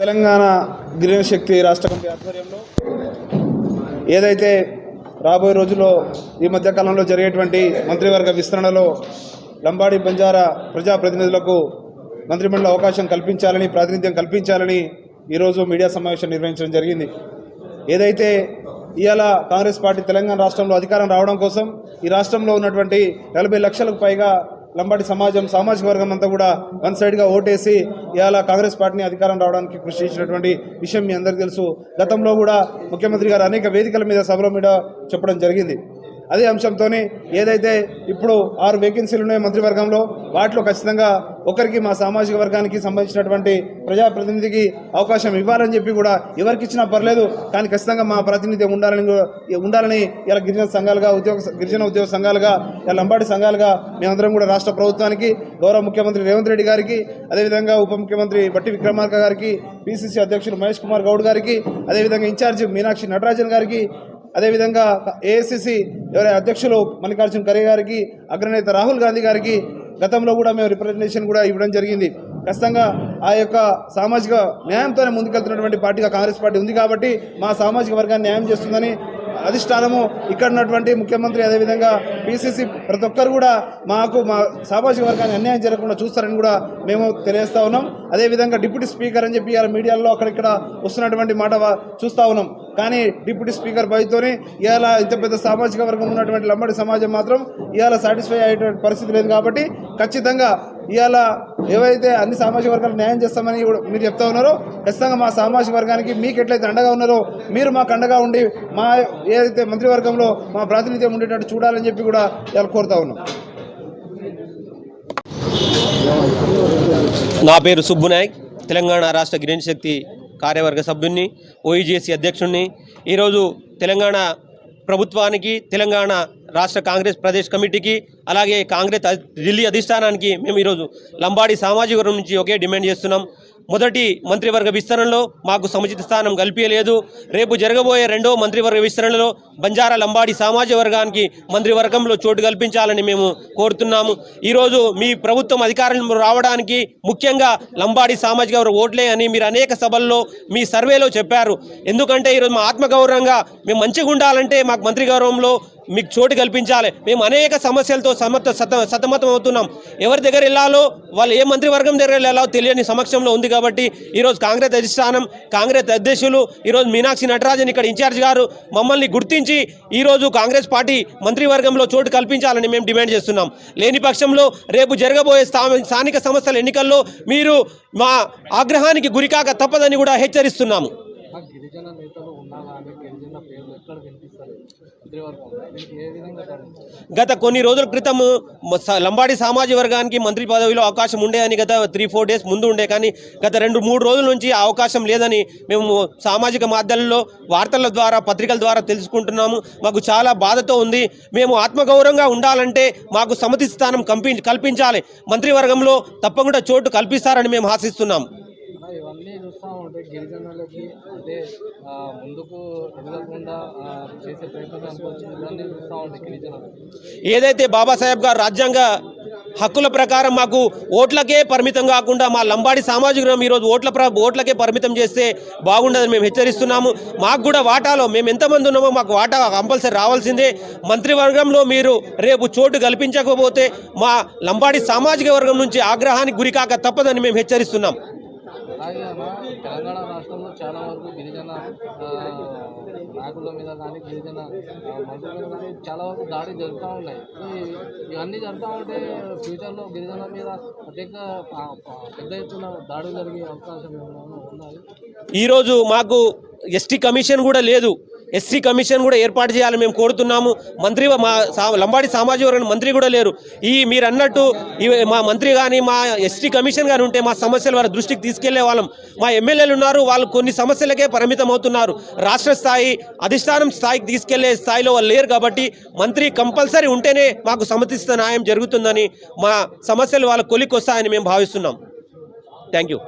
తెలంగాణ గిరిజన శక్తి రాష్ట్ర కమిటీ ఆధ్వర్యంలో ఏదైతే రాబోయే రోజుల్లో ఈ మధ్యకాలంలో జరిగేటువంటి మంత్రివర్గ విస్తరణలో లంబాడి బంజారా ప్రజాప్రతినిధులకు మంత్రిమండలి అవకాశం కల్పించాలని, ప్రాతినిధ్యం కల్పించాలని ఈరోజు మీడియా సమావేశం నిర్వహించడం జరిగింది. ఏదైతే ఇవాళ కాంగ్రెస్ పార్టీ తెలంగాణ రాష్ట్రంలో అధికారం రావడం కోసం ఈ రాష్ట్రంలో ఉన్నటువంటి 40 లక్షలకు పైగా లంబాడి సామాజిక వర్గం అంతా కూడా వన్ సైడ్గా ఓటేసి ఇవాళ కాంగ్రెస్ పార్టీని అధికారం రావడానికి కృషి చేసినటువంటి విషయం మీ అందరికీ తెలుసు. గతంలో కూడా ముఖ్యమంత్రి గారు అనేక వేదికల మీద, సభల మీద చెప్పడం జరిగింది. అదే అంశంతోనే ఏదైతే ఇప్పుడు 6 వేకెన్సీలు ఉన్నాయో మంత్రివర్గంలో, వాటిలో ఖచ్చితంగా ఒకరికి మా సామాజిక వర్గానికి సంబంధించినటువంటి ప్రజాప్రతినిధికి అవకాశం ఇవ్వాలని చెప్పి కూడా ఎవరికి ఇచ్చినా పర్లేదు, కానీ ఖచ్చితంగా మా ప్రాతినిధ్యం ఉండాలని ఇలా గిరిజన సంఘాలుగా, గిరిజన ఉద్యోగ సంఘాలుగా, ఇలా లంబాడి సంఘాలుగా మేమందరం కూడా రాష్ట్ర ప్రభుత్వానికి, గౌరవ ముఖ్యమంత్రి రేవంత్ రెడ్డి గారికి, అదేవిధంగా ఉప ముఖ్యమంత్రి బట్టి విక్రమార్క గారికి, పిసిసి అధ్యక్షులు మహేష్ కుమార్ గౌడ్ గారికి, అదేవిధంగా ఇన్ఛార్జి మీనాక్షి నటరాజన్ గారికి, అదేవిధంగా ఏఐసిసి అధ్యక్షులు మల్లికార్జున ఖర్గే గారికి, అగ్రనేత రాహుల్ గాంధీ గారికి గతంలో కూడా మేము రిప్రజెంటేషన్ కూడా ఇవ్వడం జరిగింది. ఖచ్చితంగా ఆ యొక్క సామాజిక న్యాయంతోనే ముందుకెళ్తున్నటువంటి పార్టీగా కాంగ్రెస్ పార్టీ ఉంది కాబట్టి మా సామాజిక వర్గాన్ని న్యాయం చేస్తుందని అధిష్టానము, ఇక్కడ ఉన్నటువంటి ముఖ్యమంత్రి, అదేవిధంగా పిసిసి ప్రతి ఒక్కరు కూడా మా సామాజిక వర్గాన్ని అన్యాయం జరగకుండా చూస్తారని కూడా మేము తెలియజేస్తూ ఉన్నాం. అదేవిధంగా డిప్యూటీ స్పీకర్ అని చెప్పి ఇవాళ మీడియాలో అక్కడిక్కడ వస్తున్నటువంటి మాట చూస్తూ ఉన్నాం. కానీ డిప్యూటీ స్పీకర్ పదవితోనే ఇవాళ ఇంత పెద్ద సామాజిక వర్గం ఉన్నటువంటి లంబాడి సమాజం మాత్రం ఇవాళ సాటిస్ఫై అయ్యేటువంటి పరిస్థితి లేదు. కాబట్టి ఖచ్చితంగా ఇవాళ ఏవైతే అన్ని సామాజిక వర్గాలకు న్యాయం చేస్తామని మీరు చెప్తా ఉన్నారో, ఖచ్చితంగా మా సామాజిక వర్గానికి మీకు ఎట్లయితే అండగా ఉన్నారో మీరు మాకు అండగా ఉండి మా ఏదైతే మంత్రివర్గంలో మా ప్రాతినిధ్యం ఉండేటట్టు చూడాలని చెప్పి కూడా ఇవాళ కోరుతా ఉన్నాం. నా పేరు సుబ్బునాయక్, తెలంగాణ రాష్ట్ర గిరిజన శక్తి కార్యవర్గ సభ్యుని, ఓఈజేసీ అధ్యక్షుడిని. ఈరోజు తెలంగాణ ప్రభుత్వానికి, తెలంగాణ రాష్ట్ర కాంగ్రెస్ ప్రదేశ్ కమిటీకి, అలాగే కాంగ్రెస్ ఢిల్లీ అధిష్టానానికి మేము ఈరోజు లంబాడి సామాజిక వర్గం నుంచి ఒకే డిమాండ్ చేస్తున్నాం. మొదటి మంత్రివర్గ విస్తరణలో మాకు సముచిత స్థానం కల్పించలేదు. రేపు జరగబోయే రెండో మంత్రివర్గ విస్తరణలో బంజారా లంబాడి సామాజిక వర్గానికి మంత్రివర్గంలో చోటు కల్పించాలని మేము కోరుతున్నాము. ఈరోజు మీ ప్రభుత్వం అధికారంలో రావడానికి ముఖ్యంగా లంబాడి సామాజిక వర్గ ఓట్లే అని మీరు అనేక సభల్లో మీ సర్వేలో చెప్పారు. ఎందుకంటే ఈరోజు మా ఆత్మగౌరవంగా మేము మంచిగా ఉండాలంటే మాకు మంత్రి గౌరవంలో మీకు చోటు కల్పించాలి. మేము అనేక సమస్యలతో సతమతం అవుతున్నాం. ఎవరి దగ్గర వెళ్ళాలో, వాళ్ళు ఏ మంత్రివర్గం దగ్గర వెళ్ళాలో తెలియని సమక్షంలో ఉంది. కాబట్టి ఈరోజు కాంగ్రెస్ అధిష్టానం, కాంగ్రెస్ అధ్యక్షులు, ఈరోజు మీనాక్షి నటరాజన్ ఇక్కడ ఇన్ఛార్జ్ గారు మమ్మల్ని గుర్తించి ఈరోజు కాంగ్రెస్ పార్టీ మంత్రివర్గంలో చోటు కల్పించాలని మేము డిమాండ్ చేస్తున్నాం. లేని పక్షంలో రేపు జరగబోయే స్థానిక సంస్థల ఎన్నికల్లో మీరు మా ఆగ్రహానికి గురికాక తప్పదని కూడా హెచ్చరిస్తున్నాము. గిరిజన నేతలు ఉన్నారని గిరిజన పేర్లు ఎక్కడ వినిపిస్తారు? గత కొన్ని రోజుల క్రితం లంబాడి సామాజిక వర్గానికి మంత్రి పదవిలో అవకాశం ఉండే అని గత 3-4 డేస్ ముందు ఉండే, కానీ గత 2-3 రోజుల నుంచి ఆ అవకాశం లేదని మేము సామాజిక మాధ్యమాల్లో, వార్తల ద్వారా, పత్రికల ద్వారా తెలుసుకుంటున్నాము. మాకు చాలా బాధతో ఉంది. మేము ఆత్మగౌరవంగా ఉండాలంటే మాకు సముచిత స్థానం కల్పించాలి. మంత్రివర్గంలో తప్పకుండా చోటు కల్పిస్తారని మేము ఆశిస్తున్నాము. ఇవన్నీ చూస్తూ ఉంటే గిరిజనులకి అంటే ముందుకు ఎదగకుండా చేసే ప్రయత్నం ఇవన్నీ చూస్తూ ఉంటాయి. గిరిజనులు ఏదైతే బాబాసాహెబ్ గారు రాజ్యాంగ హక్కుల ప్రకారం మాకు ఓట్లకే పరిమితం కాకుండా మా లంబాడి సామాజిక ఈరోజు ఓట్లకే పరిమితం చేస్తే బాగుండదని మేము హెచ్చరిస్తున్నాము. మాకు కూడా వాటాలో మేము ఎంతమంది ఉన్నామో మాకు వాటా కంపల్సరీ రావాల్సిందే. మంత్రివర్గంలో మీరు రేపు చోటు కల్పించకపోతే మా లంబాడి సామాజిక వర్గం నుంచి ఆగ్రహానికి గురికాక తప్పదని మేము హెచ్చరిస్తున్నాం. అలాగే తెలంగాణ రాష్ట్రంలో చాలా వరకు గిరిజన నాయకుల మీద కానీ, గిరిజన మంత్రుల మీద కానీ చాలా వరకు దాడి జరుగుతూ ఉన్నాయి. ఇవన్నీ జరుగుతూ ఉంటే ఫ్యూచర్లో గిరిజనుల మీద పెద్ద ఎత్తున దాడులు జరిగే అవకాశం ఉన్నాయి. ఈరోజు మాకు ఎస్టీ కమిషన్ కూడా లేదు. ఎస్సీ కమిషన్ కూడా ఏర్పాటు చేయాలని మేము కోరుతున్నాము. మా లంబాడి సామాజిక వర్గం మంత్రి కూడా లేరు. మీరు అన్నట్టు మా మంత్రి కానీ, మా ఎస్టీ కమిషన్ కానీ ఉంటే మా సమస్యలు వారి దృష్టికి తీసుకెళ్లే వాళ్ళం. మా ఎమ్మెల్యేలు ఉన్నారు, వాళ్ళు కొన్ని సమస్యలకే పరిమితం అవుతున్నారు. రాష్ట్ర స్థాయి, అధిష్టానం స్థాయికి తీసుకెళ్లే స్థాయిలో వాళ్ళు లేరు. కాబట్టి మంత్రి కంపల్సరీ ఉంటేనే మాకు సముచిత న్యాయం జరుగుతుందని, మా సమస్యలు వాళ్ళ కొలిక్కి వస్తాయని మేము భావిస్తున్నాం. Thank you.